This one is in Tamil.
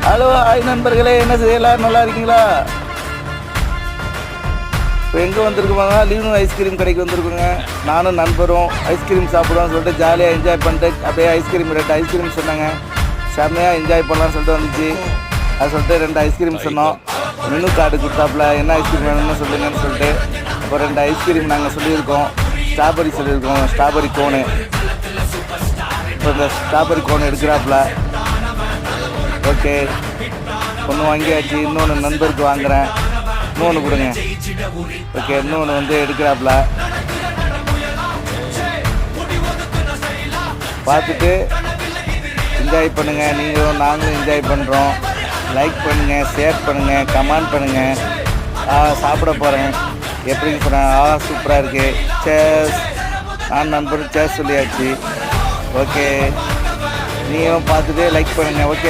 ஹலோ ஹாய் நண்பர்களே, என்ன செய்யலாம், நல்லா இருக்கீங்களா? இப்போ எங்கே வந்திருக்கோங்க? லீவ்னு ஐஸ்கிரீம் கடைக்கு வந்திருக்குங்க. நானும் நண்பரும் ஐஸ்கிரீம் சாப்பிடுவோம்னு சொல்லிட்டு ஜாலியாக என்ஜாய் பண்ணிட்டு அப்படியே ஐஸ்கிரீம் 2 ஐஸ்கிரீம் சொன்னாங்க. செம்மையாக என்ஜாய் பண்ணலாம்னு சொல்லிட்டு வந்துச்சு. அது சொல்லிட்டு 2 ஐஸ்கிரீம் சொன்னோம். மெனு கார்டு கொடுத்தாப்புல என்ன ஐஸ்கிரீம் வேணும்னு சொல்லுங்கன்னு சொல்லிட்டு இப்போ 2 ஐஸ்கிரீம் நாங்கள் சொல்லியிருக்கோம். ஸ்ட்ராபெரி சொல்லியிருக்கோம், ஸ்ட்ராபெரி கோனு. இப்போ இந்த ஸ்ட்ராபெரி கோன் எடுக்கிறாப்புல. ஓகே, ஒன்று வாங்கியாச்சு, இன்னொன்று நண்பருக்கு வாங்குகிறேன். இன்னொன்று கொடுங்க. ஓகே, இன்னொன்று வந்து எடுக்கிறாப்புல. பார்த்துட்டு என்ஜாய் பண்ணுங்கள். நீங்களும் நாங்களும் என்ஜாய் பண்ணுறோம். லைக் பண்ணுங்கள், ஷேர் பண்ணுங்கள், கமெண்ட் பண்ணுங்கள். சாப்பிட போகிறேன், எப்படின்னு சொன்னேன். சூப்பராக இருக்குது. சேஸ். நான் நண்பர் சேஸ் சொல்லியாச்சு. ஓகே, நீங்களும் பார்த்துட்டு லைக் பண்ணுங்கள். ஓகே,